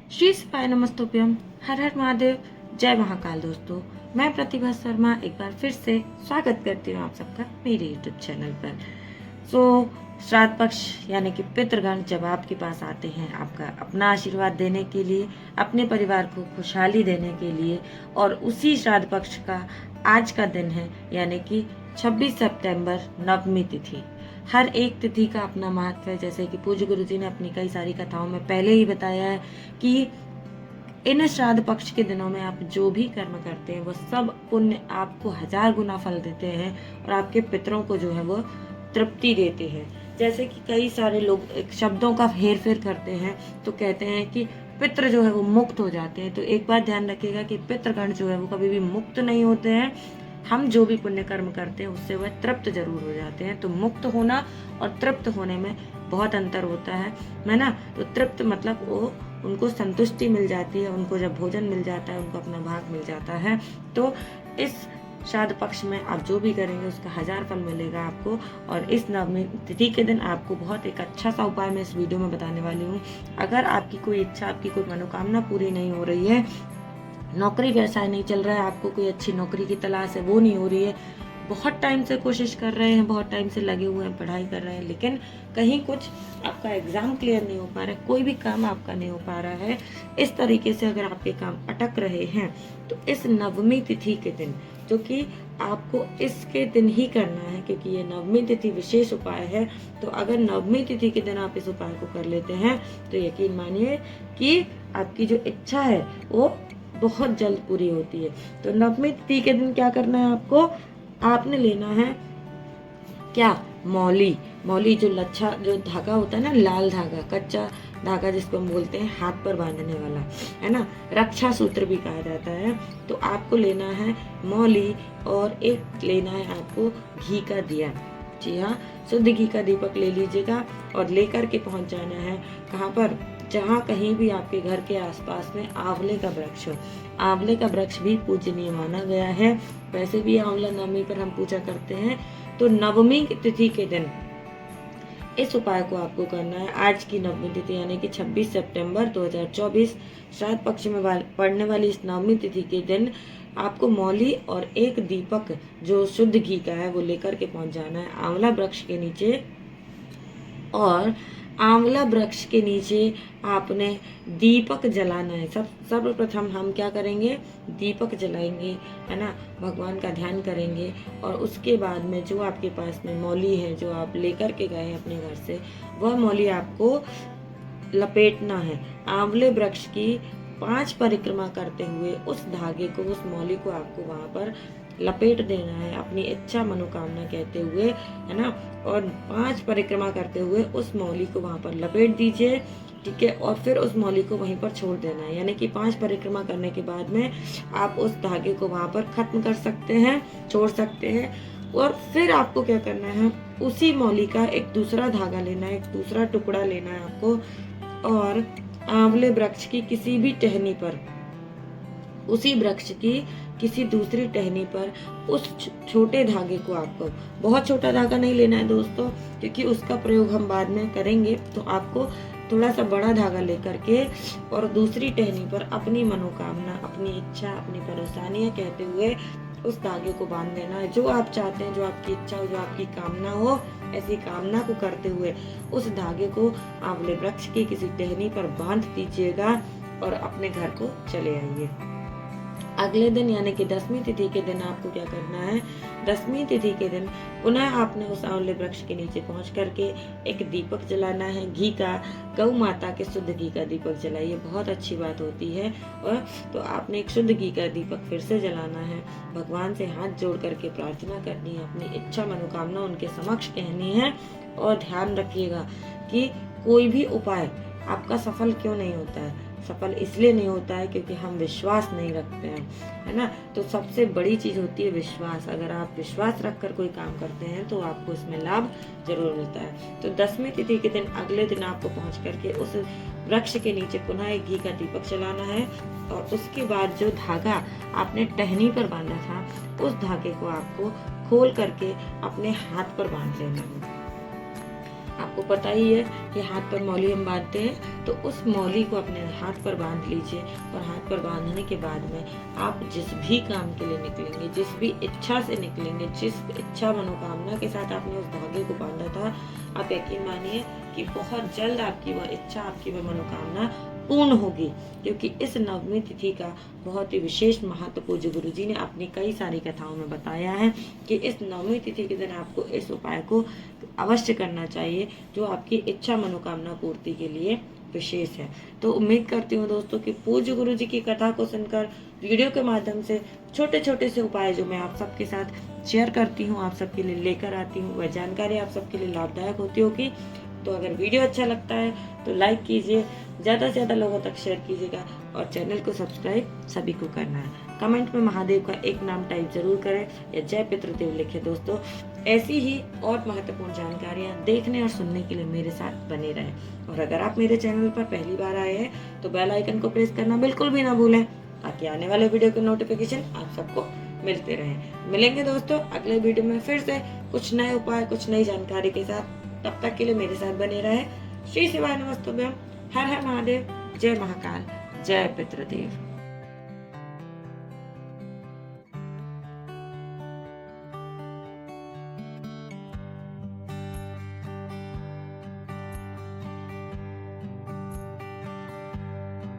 श्री शिवाय नमस्तुभ्यम। हर हर महादेव। जय महाकाल। दोस्तों, मैं प्रतिभा शर्मा एक बार फिर से स्वागत करती हूँ आप सबका मेरे यूट्यूब चैनल पर। श्राद्ध पक्ष यानी कि पितृगण जब आपके पास आते हैं आपका अपना आशीर्वाद देने के लिए, अपने परिवार को खुशहाली देने के लिए, और उसी श्राद्ध पक्ष का आज का दिन है यानी कि 26 सितंबर नवमी तिथि। हर एक तिथि का अपना महत्व है, जैसे कि पूज्य गुरु जी ने अपनी कई सारी कथाओं में पहले ही बताया है कि इन श्राद्ध पक्ष के दिनों में आप जो भी कर्म करते हैं वो सब पुण्य आपको 1000 गुना फल देते हैं और आपके पितरों को जो है वो तृप्ति देते हैं। जैसे कि कई सारे लोग शब्दों का हेर फेर करते हैं तो कहते हैं कि पितृ जो है वो मुक्त हो जाते हैं। तो एक बात ध्यान रखिएगा कि पितृगण जो है वो कभी भी मुक्त नहीं होते हैं। हम जो भी पुण्य कर्म करते हैं उससे वह तृप्त जरूर हो जाते हैं। तो मुक्त होना और तृप्त होने में बहुत अंतर होता है ना। तो तृप्त मतलब वो उनको संतुष्टि मिल जाती है, उनको जब भोजन मिल जाता है, उनको अपना भाग मिल जाता है। तो इस श्राद्ध पक्ष में आप जो भी करेंगे उसका 1000 फल मिलेगा आपको। और इस नवमी तिथि के दिन आपको बहुत एक अच्छा सा उपाय मैं इस वीडियो में बताने वाली हूँ। अगर आपकी कोई इच्छा, आपकी कोई मनोकामना पूरी नहीं हो रही है, नौकरी व्यवसाय नहीं चल रहा है, आपको कोई अच्छी नौकरी की तलाश है वो नहीं हो रही है, बहुत टाइम से कोशिश कर रहे हैं, बहुत टाइम से लगे हुए हैं, पढ़ाई कर रहे हैं, लेकिन कहीं कुछ आपका एग्जाम क्लियर नहीं हो पा रहा है, कोई भी काम आपका नहीं हो पा रहा है, इस तरीके से अगर आपके काम अटक रहे हैं तो इस नवमी तिथि के दिन, जो कि आपको इसके दिन ही करना है क्योंकि ये नवमी तिथि विशेष उपाय है, तो अगर नवमी तिथि के दिन आप इस उपाय को कर लेते हैं तो यकीन मानिए कि आपकी जो इच्छा है वो बहुत जल्द पूरी होती है। तो नवमी तिथि के दिन क्या करना है आपको, आपने लेना है क्या, मौली जो लच्छा जो धागा होता है ना, लाल धागा, कच्चा धागा जिसको हम बोलते हैं हाथ पर बांधने वाला, है ना, रक्षा सूत्र भी कहा जाता है। तो आपको लेना है मौली और एक लेना है आपको घी का दिया। जी हाँ, शुद्ध घी का दीपक ले लीजिएगा और लेकर के पहुंच जाना है कहाँ पर, जहाँ कहीं भी आपके घर के आसपास में आंवले का वृक्ष हो। आंवले का वृक्ष भी पूजनीय माना गया है। वैसे भी आंवला नवमी पर हम पूजा करते हैं। तो नवमी तिथि के दिन इस उपाय को आपको करना है। आज की नवमी तिथि यानी कि 26 सितंबर 2024 श्राद्ध पक्ष में पड़ने वाली इस नवमी तिथि के दिन आपको मौली और एक दीपक जो शुद्ध घी का है वो लेकर के पहुंच जाना है आंवला वृक्ष के नीचे। और आंवला वृक्ष के नीचे आपने दीपक जलाना है। सर्वप्रथम हम क्या करेंगे, दीपक जलाएंगे, है ना, भगवान का ध्यान करेंगे और उसके बाद में जो आपके पास में मौली है, जो आप लेकर के गए हैं अपने घर से, वह मौली आपको लपेटना है। आंवले वृक्ष की 5 परिक्रमा करते हुए उस धागे को, उस मौली को आपको वहां पर लपेट देना है अपनी इच्छा मनोकामना कहते हुए, है ना। और 5 परिक्रमा करते हुए उस मौली को वहां पर लपेट दीजिए, ठीक है। और फिर उस मौली को वहीं पर छोड़ देना है, यानी कि 5 परिक्रमा करने के बाद में आप उस धागे को वहां पर खत्म कर सकते हैं, छोड़ सकते हैं। और फिर आपको क्या करना है, उसी मौली का एक दूसरा धागा लेना है, एक दूसरा टुकड़ा लेना है आपको, और आंवले वृक्ष की किसी भी टहनी पर, उसी वृक्ष की किसी दूसरी टहनी पर उस छोटे धागे को, आपको बहुत छोटा धागा नहीं लेना है दोस्तों, क्योंकि उसका प्रयोग हम बाद में करेंगे। तो आपको थोड़ा सा बड़ा धागा लेकर के और दूसरी टहनी पर अपनी मनोकामना, अपनी इच्छा, अपनी परेशानियां कहते हुए उस धागे को बांध देना है। जो आप चाहते हैं, जो आपकी इच्छा हो, जो आपकी कामना हो, ऐसी कामना को करते हुए उस धागे को आंवले वृक्ष की किसी टहनी पर बांध दीजिएगा और अपने घर को चले आइए। अगले दिन यानी कि 10वीं तिथि के दिन आपको क्या करना है, 10वीं तिथि के दिन पुनः आपने उस आंवले वृक्ष के नीचे पहुंच करके एक दीपक जलाना है घी का, गौ माता के शुद्ध घी का दीपक जलाइए, बहुत अच्छी बात होती है। और तो आपने एक शुद्ध घी का दीपक फिर से जलाना है, भगवान से हाथ जोड़ करके प्रार्थना करनी है, अपनी इच्छा मनोकामना उनके समक्ष कहनी है। और ध्यान रखिएगा कि कोई भी उपाय आपका सफल क्यों नहीं होता है, सफल इसलिए नहीं होता है क्योंकि हम विश्वास नहीं रखते हैं, है ना। तो सबसे बड़ी चीज होती है विश्वास। अगर आप विश्वास रखकर कोई काम करते हैं तो आपको इसमें लाभ जरूर मिलता है। तो 10वीं तिथि के दिन अगले दिन आपको पहुंच करके उस वृक्ष के नीचे पुनः एक घी का दीपक जलाना है और उसके बाद जो धागा आपने टहनी पर बांधा था उस धागे को आपको खोल करके अपने हाथ पर बांध लेना है। आपको आपको पता ही है कि हाथ पर मौली हम बांधते हैं, तो उस मौली को अपने हाथ पर बांध लीजिए। और हाथ पर बांधने के बाद में आप जिस भी काम के लिए निकलेंगे, जिस भी इच्छा से निकलेंगे, जिस इच्छा मनोकामना के साथ आपने उस धागे को बांधा था, आप यकीन मानिए कि बहुत जल्द आपकी वह इच्छा, आपकी वह मनोकामना पूर्ण होगी। क्योंकि इस नवमी तिथि का बहुत ही विशेष महत्व पूज्य गुरु जी ने अपनी कई सारी कथाओं में बताया है कि इस नवमी तिथि के दिन आपको इस उपाय को अवश्य करना चाहिए, जो आपकी इच्छा मनोकामना पूर्ति के लिए विशेष है। तो उम्मीद करती हूँ दोस्तों कि पूज्य गुरु जी की कथा को सुनकर, वीडियो के माध्यम से छोटे छोटे से उपाय जो मैं आप सबके साथ शेयर करती हूँ, आप सबके लिए लेकर आती हूँ, वह जानकारी आप सबके लिए लाभदायक होती होगी। तो अगर वीडियो अच्छा लगता है तो लाइक कीजिए, ज़्यादा से ज़्यादा लोगों तक शेयर कीजिएगा और चैनल को सब्सक्राइब सभी को करना है। कमेंट में महादेव का एक नाम टाइप जरूर करें या जय पितृदेव लिखें। दोस्तों ऐसी ही और महत्वपूर्ण जानकारियाँ देखने और सुनने के लिए मेरे साथ बने रहें। और अगर आप मेरे चैनल पर पहली बार आए हैं तो बेल आइकन को प्रेस करना बिल्कुल भी ना भूलें, ताकि आने वाले वीडियो के नोटिफिकेशन आप सबको मिलते रहें। मिलेंगे दोस्तों अगले वीडियो में फिर से कुछ नए उपाय, कुछ नई जानकारी के साथ। तब तक के लिए मेरे साथ बने रहे। श्री शिवाय नमस्तुभ्यम। हर हर महादेव। जय महाकाल। जय पितृदेव।